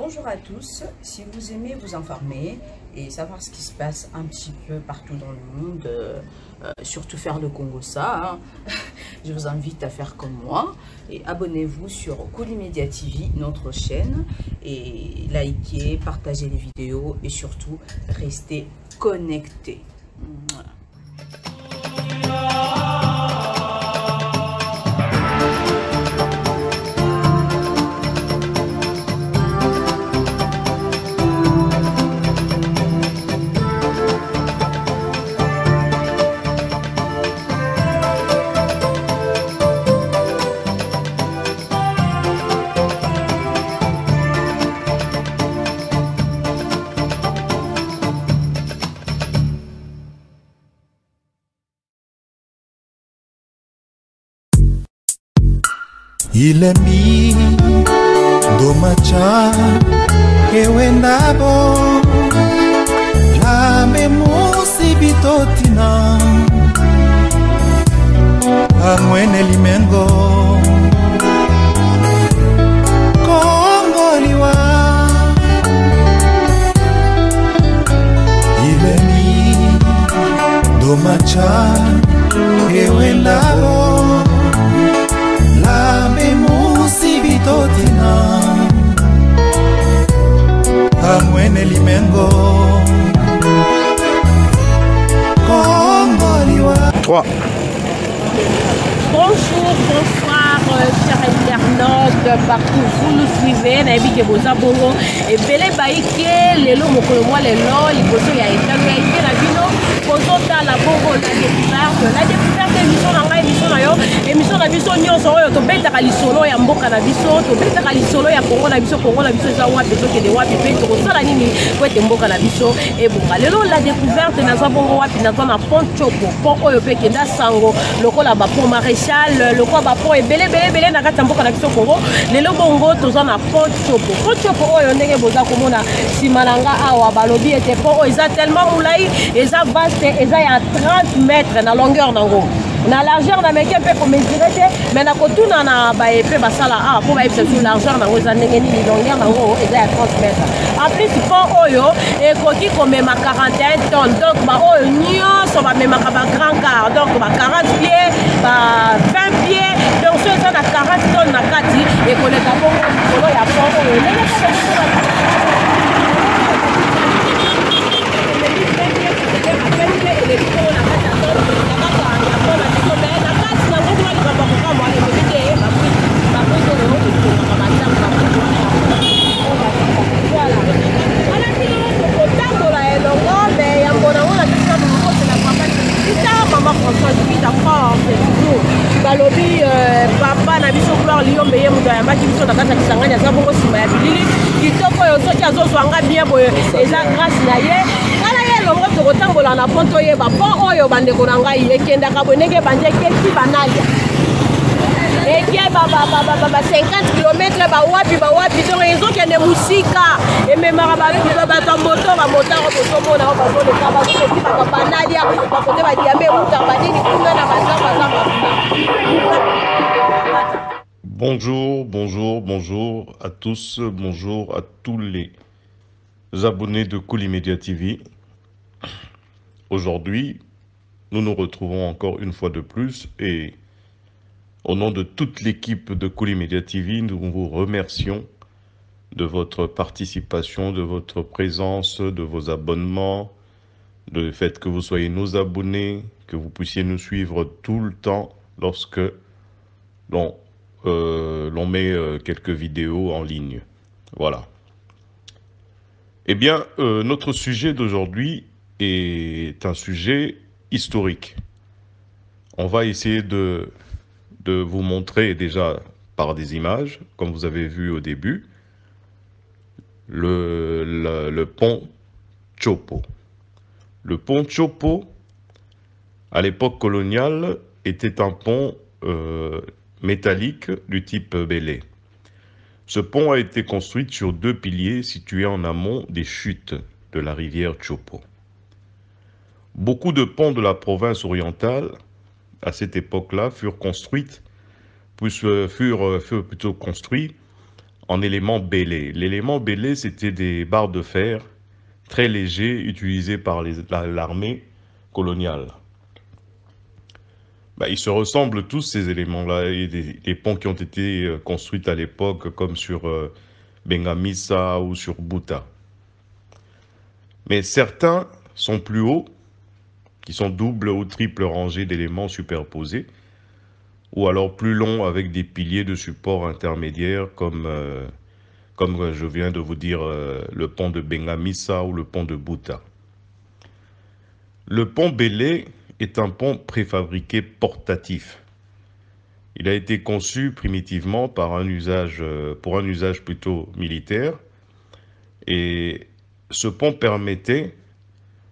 Bonjour à tous, si vous aimez vous informer et savoir ce qui se passe un petit peu partout dans le monde, surtout faire le Congo ça, je vous invite à faire comme moi et abonnez-vous sur Kolimedia TV, notre chaîne, et likez, partagez les vidéos et surtout restez connectés. Ilemi domacha ewendabo lambe musibitotina angwene limengo kongoliwa Ilemi domacha ewendabo lambe musibitotina amwene limengo kongoliwa 3. Bonjour, bonsoir, chers internautes, partout vous nous suivez, nayebi ke boza bongo ebele baike lelo mokolo mwa lelo liboso ya etano ya ite na bino kozotala bongo la découverte émission na ngai émission na biso nyonso oyo tobetaka lisolo ya mboka na biso tobetaka lisolo ya Kongo na biso eza wapi tokende wapi mpe tokosala nini po ete mboka na biso ebonga lelo la découverte naza bongo wapi naza na pont Chopo pont oyo mpe kenda sango lokola bapont maréchal lokola bapont ebele na kati ya mboka na biso Kongo lelo bongo toza na pont Chopo oyo ndenge boza komona nsima na nga awa balobi ete pont oyo eza tellement molai eza vaste eza ya 30 mètres na longueur nango na largeur na meke mpe komesire te mais na kotuna na baepe basala awa mpo bayebisa biso largeur nango eza ndenge nini longueur nango eza ya 30 mètres en plus pont oyo ekoki komema 41 tonnes donc baoyo nyonso bamemaka ba grand car donc ba 40 pieds ba 20 pieds donc so eza na 40 tonnes na kati ekoleka bongo likolo ya pont oyo ndenge balobi papa na biso gloire liyombe ye moto ayambaki biso na kati ya kisangani aza bongo nsima ya bilili kitoko oyo soki azozwanga bien boye eza grâce na ye ngala ye elongo tokotambola na pont toyeba pont oyo bandeko na ngai ekendaka boye ndenge bandi ekeki banalia ekie ba 50 km bawapi donc ezokende mosika ememaka bato moto bamotaro bozomona o bazoleka bazoki bakabanalia bakote badiambe emuta banini kuna na bazamba. Bonjour à tous, bonjour à tous les abonnés de Kolimedia TV. Aujourd'hui, nous nous retrouvons encore une fois de plus et au nom de toute l'équipe de Kolimedia TV, nous vous remercions de votre participation, de votre présence, de vos abonnements, du fait que vous soyez nos abonnés, que vous puissiez nous suivre tout le temps lorsque l'on met quelques vidéos en ligne. Voilà. Eh bien, notre sujet d'aujourd'hui est un sujet historique. On va essayer de vous montrer déjà par des images, comme vous avez vu au début, le pont Chopo. Le pont Chopo, à l'époque coloniale, était un pont métallique du type Belay. Ce pont a été construit sur 2 piliers situés en amont des chutes de la rivière Chopo. Beaucoup de ponts de la province orientale, à cette époque-là, furent plutôt construits en élément bélé. L'élément bélé, c'était des barres de fer très légers utilisés par l'armée coloniale. Ils se ressemblent tous, ces éléments-là. Il y a des ponts qui ont été construits à l'époque, comme sur Bengamisa ou sur Buta. Mais certains sont plus hauts, qui sont double ou triple rangées d'éléments superposés, ou alors plus longs avec des piliers de support intermédiaires, comme je viens de vous dire, le pont de Bengamisa ou le pont de Buta. Le pont Bélé est un pont préfabriqué portatif. Il a été conçu primitivement pour un usage plutôt militaire, et ce pont permettait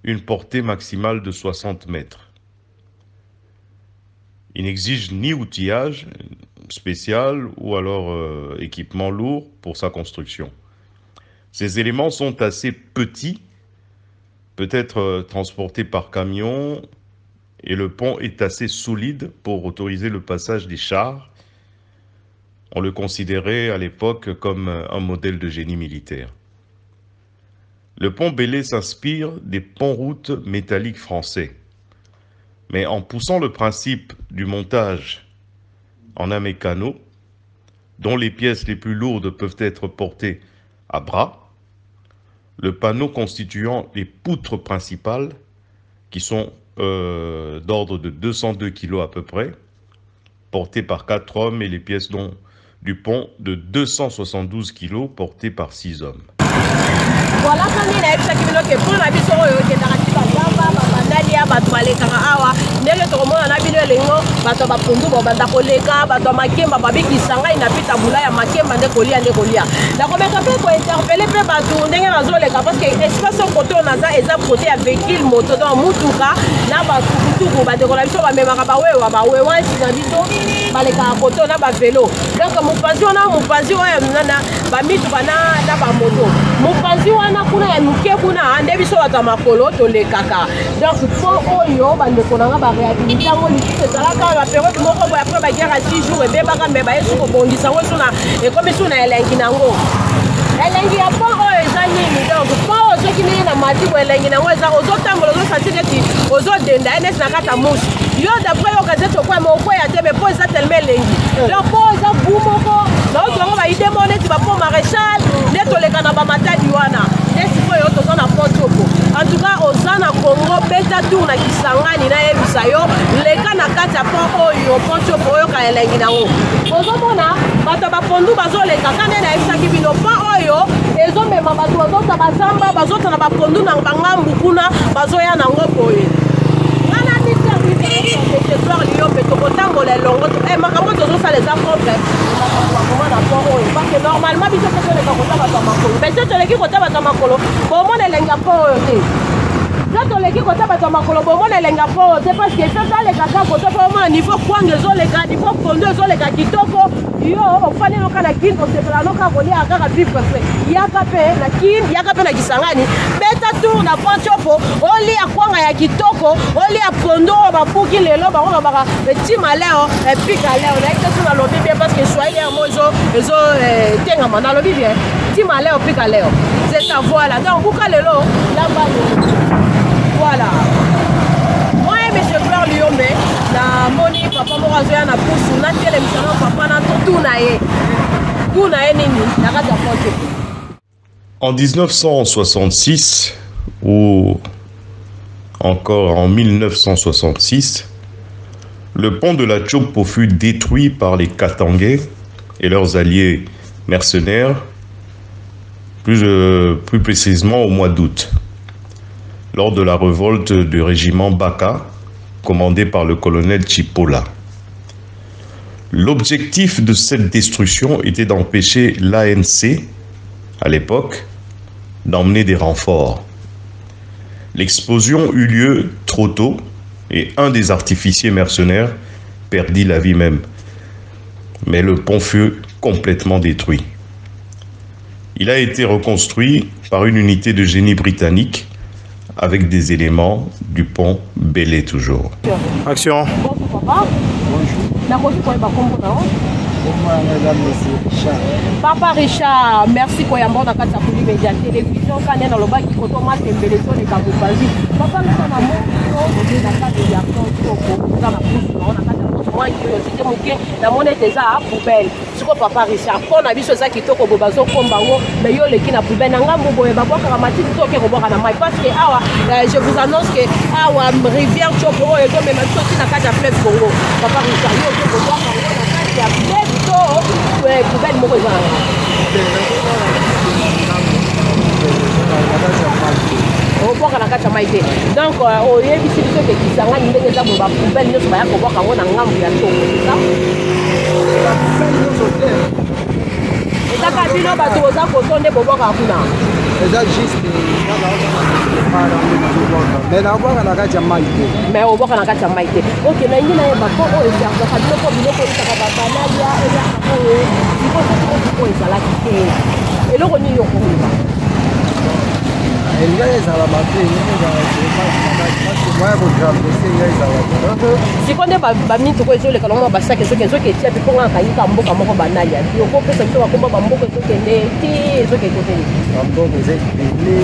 une portée maximale de 60 mètres. Il n'exige ni outillage spécial ou alors équipement lourd pour sa construction. Ces éléments sont assez petits, peut-être transportés par camion, et le pont est assez solide pour autoriser le passage des chars. On le considérait à l'époque comme un modèle de génie militaire. Le pont Bélé s'inspire des ponts-routes métalliques français, mais en poussant le principe du montage en un mécano, dont les pièces les plus lourdes peuvent être portées à bras, le panneau constituant les poutres principales, qui sont d'ordre de 202 kg à peu près, portées par 4 hommes, et les pièces du pont de 272 kg portées par 6 hommes. Voilà quand il a été pour la mission qui est bato balekaka awa ndenge tokomona na bino elengo bato bapundu babanda koleka bato makemba babikisa ngai na pita bula ya makemba nde kolia nakomeka mpe kointerpele mpe bato ndenge nazoleka parce que espace kote oyo naza eza kote ya véhicule moto donc mutuka na batukutuku bandeko na biso bamemaka bawewa nti na biso balekaka kote oyo na bavelo donc mopanzi wana mopanzi oyo nana bamituka na bamoto mopanzi wana kuna ya mike kuna nde biso bato ya makolo tolekaka donc po oyo bandeko nanga baréhabilite yango lisusu ezalaka baperiode moko boye apres baguerre ya 6 jours ebebaka me bayesu kobongisa yango suna ekomi su na elengi nango elengi ya po oyo eza nini donc po oyo soki nini na matibo elengi nango eza ozotambola ozosanti neti ozodenda ye neti na kata musu yo d'après yo kaze tokwama okweya te me po eza telema elengi donc po eza bu moko naoto yango baidemo neti bapo maréchal nde toleka na bamatadi wana nde sikoyo toza na po toko en tout cas oza na Congo beta tour na Kisangani na yebisa yo leka na kati ya po oyo po toko oyo ka elengi nango ozomona bato bapondu bazoleka kande na yebisaki bino po oyo ezomema bato bazota bazamba bazota na bapondu na bangambu kuna bazoya nango boye wana service liyo mpe tokotambola elongo makambo tozosala eza compre bakomona po oyo parce que normalement biso mpe toleka kota bato ya makolo mais so toleki kota bato ya makolo bomona elenga po oyo te so toleki kota bato ya makolo bomona elenga po oyo te parce que so tolekaka kota po omona niveau kwanga ezoleka niveau pondo ezoleka kitoko yo ofani noka na kini osepela noka kolia kaka vivre fe yaka mpe na kini yaka mpe na Kisangani beta tour na Pontchopo olia kwanga ya kitoko olia pondo bapuki lelo bango babaka etima leo epika leo na ite suna lobi bien parce que Swahili ya mozo ezo tengama na lobi bien tima leo pika leo c'est ça voilà donc buka lelo lamba voilà moi monsieur Fleur Liombe na moni papa moko azoya na pusu na telemisano papa na tuna ye nini na kati ya Pontchopo. En 1966 ou encore en 1966, le pont de la Tchopo fut détruit par les Katangais et leurs alliés mercenaires, plus précisément au mois d'août, lors de la révolte du régiment Baka, commandé par le colonel Chipola. L'objectif de cette destruction était d'empêcher l'ANC, à l'époque, d'emmener des renforts. L'explosion eut lieu trop tôt et un des artificiers mercenaires perdit la vie même. Mais le pont fut complètement détruit. Il a été reconstruit par une unité de génie britannique avec des éléments du pont Bélé toujours. Action. Bonjour papa. Bonjour. Papa Richard, merci pour yambo na kati ya Kuli Media télévision kane na lobaki koto matembelezo le kabubazi. Papa Richard na moto na kati ya konto na pousse na kati ya moi curiosité moke na mone teza a poubelle. Siko Papa Richard pona biso za kitoko bobazo komba ngo mais yo leki na poubelle na ngambo boye babwaka ba matiti to ke robaka na mai parce que awa je vous annonce que awa rivière Chopo et comme même sorti na kati ya fleuve Congo. Papa Richard yo ke robaka ngo na kati ya fleuve poubelle moko eza oboka na kati ya mai te donc oyebisi biso ke kisangani ndenge eza bo bapoubelle nyonso baya koboka yango na ngambu ya toko ezaka bino bato oza koto nde boboka kuna eza juste mais naboka na kati ya mai te mais oboka na kati ya mai te ok na ngi nayeba po oyo eservaka biloko biloko oyisaka babanaya eyaka oyo sikoso ezalaki te eloko nini yokoyeba elinga ezala mabe moya kotraverse nga ezalaka siko nde bamituko ezoleka nango basake ezoki etia mpo nga akayika mboka moko banali yapi okopesa biso bakomba bamboka ezokende ti ezokende te bamboka eza ebele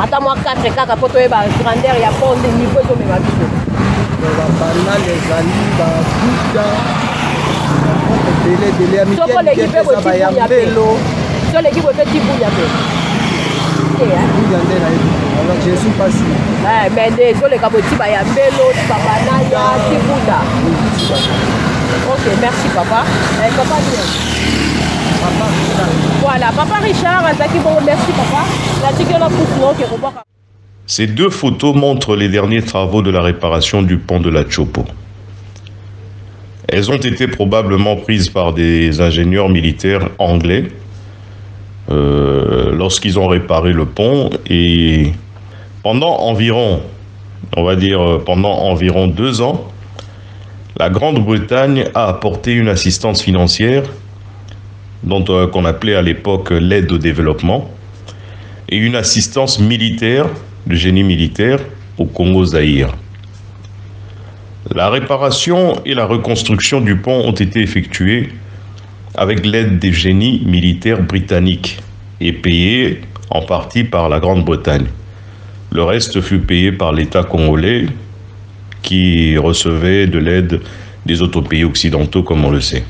ata mwa 4 kaka mpo toyeba grandeur ya ponde niveau ezomema biso babanali ezali babuta ebele ya sokoleki mpe botibunya pe soleki boye mpe tibunya pe je suis pas sûr. Mais nde ezoleka botiba ya mbelo babanaya tibuta ok merci papa papa voilà papa Richard azaki bongo merci papa natiki ona pusu oke kobwaka. Ces deux photos montrent les derniers travaux de la réparation du pont de la Chopo. Elles ont été probablement prises par des ingénieurs militaires anglais lorsqu'ils ont réparé le pont, et pendant environ, on va dire pendant environ 2 ans, la Grande-Bretagne a apporté une assistance financière dont qu'on appelait à l'époque l'aide au développement, et une assistance militaire, de génie militaire, au Congo-Zaïre. La réparation et la reconstruction du pont ont été effectuées avec l'aide des génies militaires britanniques et payées en partie par la Grande-Bretagne. Le reste fut payé par l'État congolais qui recevait de l'aide des autres pays occidentaux, comme on le sait.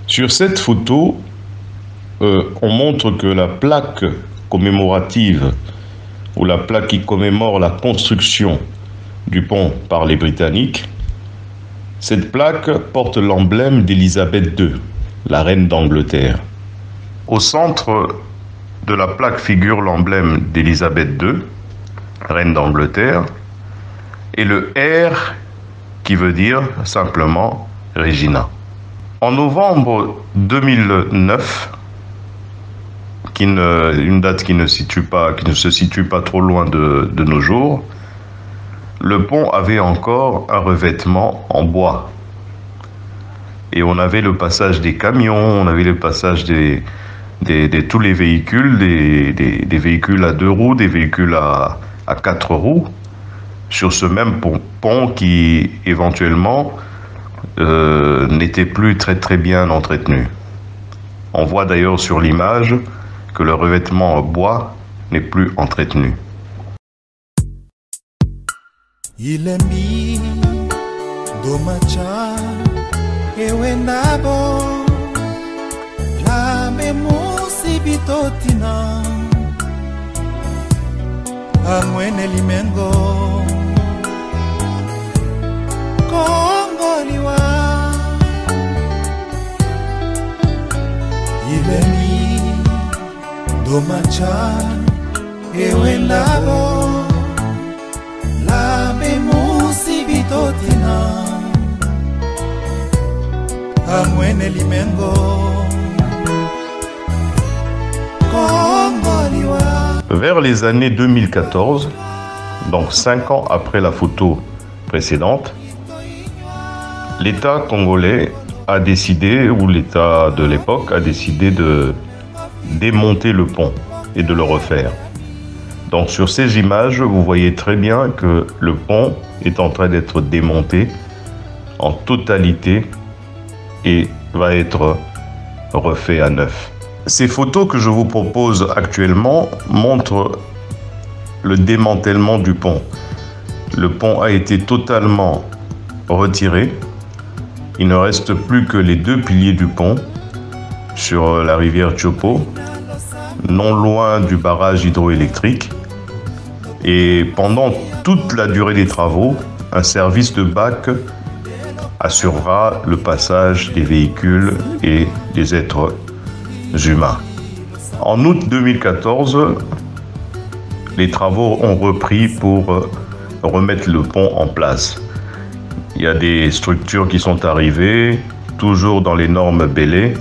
Sur cette photo, on montre que la plaque commémorative ou la plaque qui commémore la construction du pont par les Britanniques, cette plaque porte l'emblème d'Élisabeth II, la reine d'Angleterre. Au centre de la plaque figure l'emblème d'Élisabeth II, reine d'Angleterre, et le R qui veut dire simplement Regina. En novembre 2009, une date qui ne se situe pas trop loin de nos jours, le pont avait encore un revêtement en bois. Et on avait le passage des camions, on avait le passage de tous les véhicules, des véhicules à 2 roues, des véhicules à 4 roues, sur ce même pont qui éventuellement n'était plus très bien entretenu. On voit d'ailleurs sur l'image que le revêtement en bois n'est plus entretenu. Ilembi domacha ewe nabo lambe musibitotina angwene limengo kongoliwa Ilembi domacha ewe nabo lambe musibitotina angwene limengo kongoliwa. Vers les années 2014, donc 5 ans après la photo précédente, l'État congolais a décidé, ou l'État de l'époque a décidé de démonter le pont et de le refaire. Donc sur ces images, vous voyez très bien que le pont est en train d'être démonté en totalité et va être refait à neuf. Ces photos que je vous propose actuellement montrent le démantèlement du pont. Le pont a été totalement retiré. Il ne reste plus que les 2 piliers du pont sur la rivière Chopo, non loin du barrage hydroélectrique. Et pendant toute la durée des travaux, un service de bac assurera le passage des véhicules et des êtres humains. En août 2014, les travaux ont repris pour remettre le pont en place. Il y a des structures qui sont arrivées, toujours dans les normes Belay,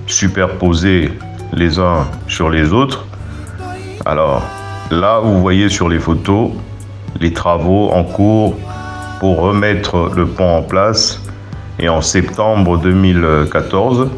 superposées les uns sur les autres. Alors, là, vous voyez sur les photos les travaux en cours pour remettre le pont en place. Et en septembre 2014,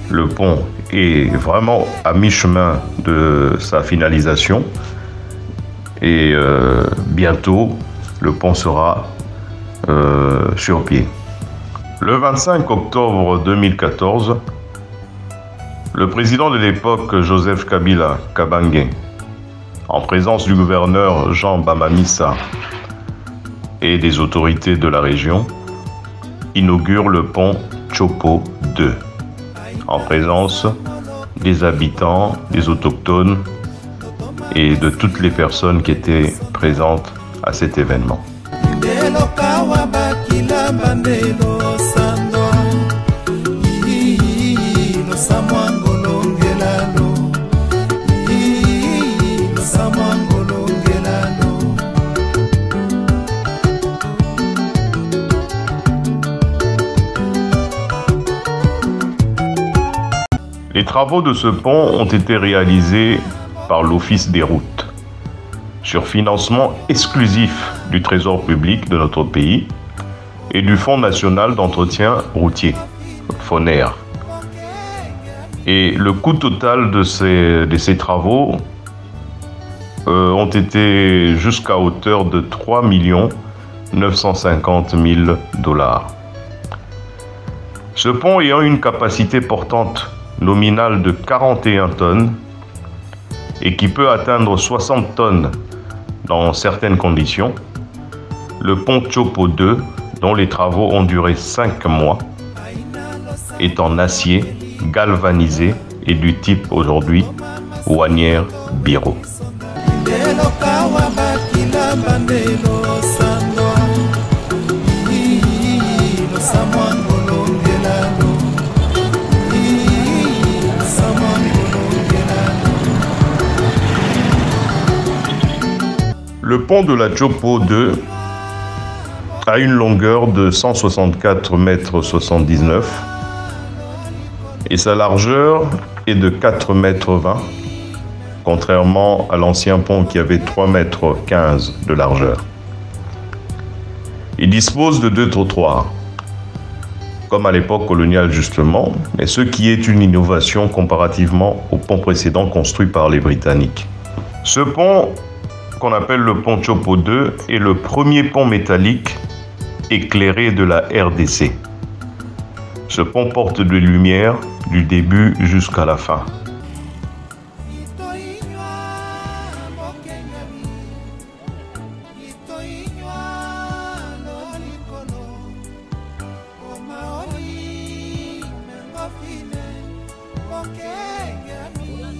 le pont est vraiment à mi-chemin de sa finalisation. Et bientôt, le pont sera sur pied. Le 25 octobre 2014, le président de l'époque, Joseph Kabila Kabange, en présence du gouverneur Jean Bamamissa et des autorités de la région, inaugure le pont Chopo 2, en présence des habitants, des autochtones et de toutes les personnes qui étaient présentes à cet événement. Les travaux de ce pont ont été réalisés par l'Office des routes, sur financement exclusif du Trésor public de notre pays et du Fonds national d'entretien routier, FONER. Et le coût total de ces travaux ont été jusqu'à hauteur de 3 950 000 $. Ce pont ayant une capacité portante nominale de 41 tonnes et qui peut atteindre 60 tonnes dans certaines conditions, le pont Chopo 2, dont les travaux ont duré 5 mois, est en acier galvanisé et du type aujourd'hui Wanière Biro. Le pont de la Chopo 2 a une longueur de 164,79 m et sa largeur est de 4,20 m, contrairement à l'ancien pont qui avait 3,15 m de largeur. Il dispose de 2 trottoirs, comme à l'époque coloniale justement, mais ce qui est une innovation comparativement au pont précédent construit par les Britanniques. Ce pont, qu'on appelle le pont Chopo 2, est le premier pont métallique éclairé de la RDC. Ce pont porte des lumières du début jusqu'à la fin.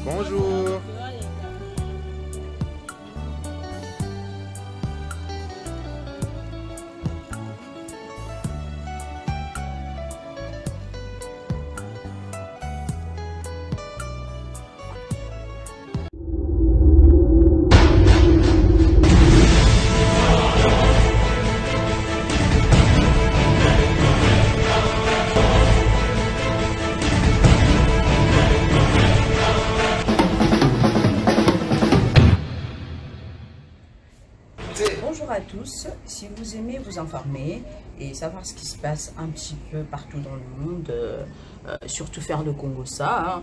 Bonjour. Bonjour à tous, si vous aimez vous informer et savoir ce qui se passe un petit peu partout dans le monde, surtout faire le Congo-ça,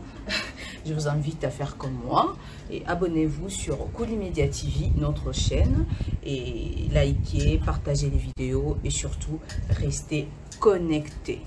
je vous invite à faire comme moi et abonnez-vous sur Koulimedia TV, notre chaîne, et likez, partagez les vidéos et surtout restez connectés.